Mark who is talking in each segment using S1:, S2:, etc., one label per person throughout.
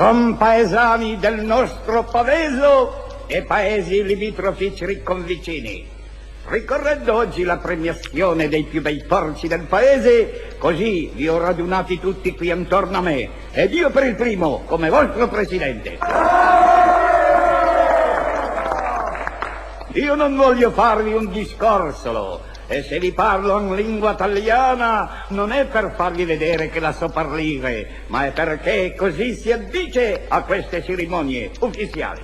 S1: compaesani del nostro Paveso e paesi limitrofi circonvicini. Ricorrendo oggi la premiazione dei più bei porci del paese, così vi ho radunati tutti qui intorno a me, ed io per il primo, come vostro presidente. Io non voglio farvi un discorso, e se vi parlo in lingua italiana non è per farvi vedere che la so parlare, ma è perché così si addice a queste cerimonie ufficiali.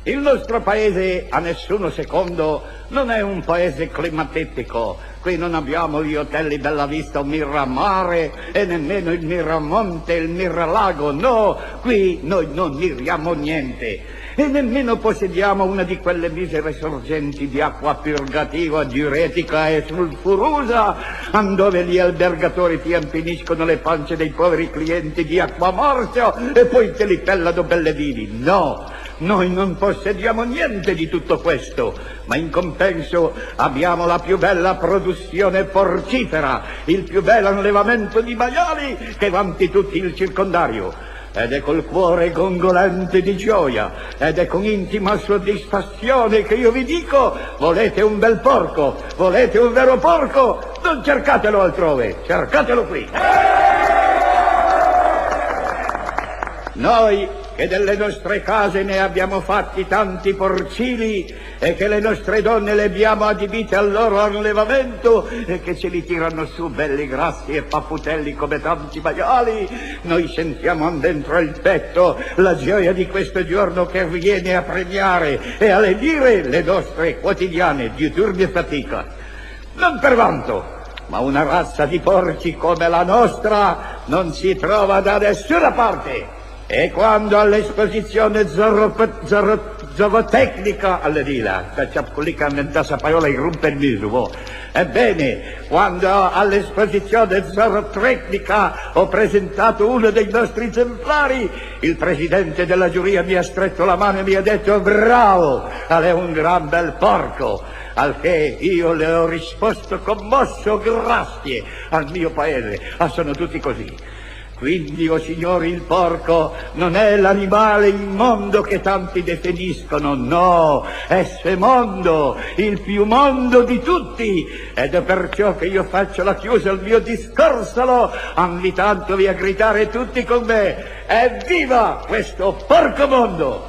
S1: Il nostro paese, a nessuno secondo, non è un paese climatetico. Qui non abbiamo gli hotel Bella Vista o Miramare e nemmeno il Miramonte e il Miralago. No, qui noi non miriamo niente. E nemmeno possediamo una di quelle misere sorgenti di acqua purgativa, diuretica e sulfurosa, dove gli albergatori ti ampiniscono le pance dei poveri clienti di acqua morsa e poi te li pellano belle vivi. No, noi non possediamo niente di tutto questo, ma in compenso abbiamo la più bella produzione porcifera, il più bello allevamento di maiali che vanti tutti il circondario. Ed è col cuore gongolante di gioia, ed è con intima soddisfazione che io vi dico: volete un bel porco, volete un vero porco, non cercatelo altrove, cercatelo qui. Noi che delle nostre case ne abbiamo fatti tanti porcini e che le nostre donne le abbiamo adibite al loro allevamento e che ce li tirano su belli grassi e papputelli come tanti maiali, noi sentiamo dentro il petto la gioia di questo giorno che viene a premiare e a lenire le nostre quotidiane diuturni fatica. Non per vanto, ma una razza di porci come la nostra non si trova da nessuna parte. E quando all'esposizione zootecnica alle vila, quelli che inventa essa parola irrompe il viso, ebbene, quando all'esposizione zootecnica ho presentato uno dei nostri esemplari, il presidente della giuria mi ha stretto la mano e mi ha detto: bravo, è un gran bel porco. Al che io le ho risposto commosso: grazie al mio paese, sono tutti così. Quindi, o signori, il porco non è l'animale immondo che tanti definiscono, no, è semondo, il più mondo di tutti, ed è perciò che io faccio la chiusa al mio discorsolo, invitandovi a gridare tutti con me: evviva questo porco mondo!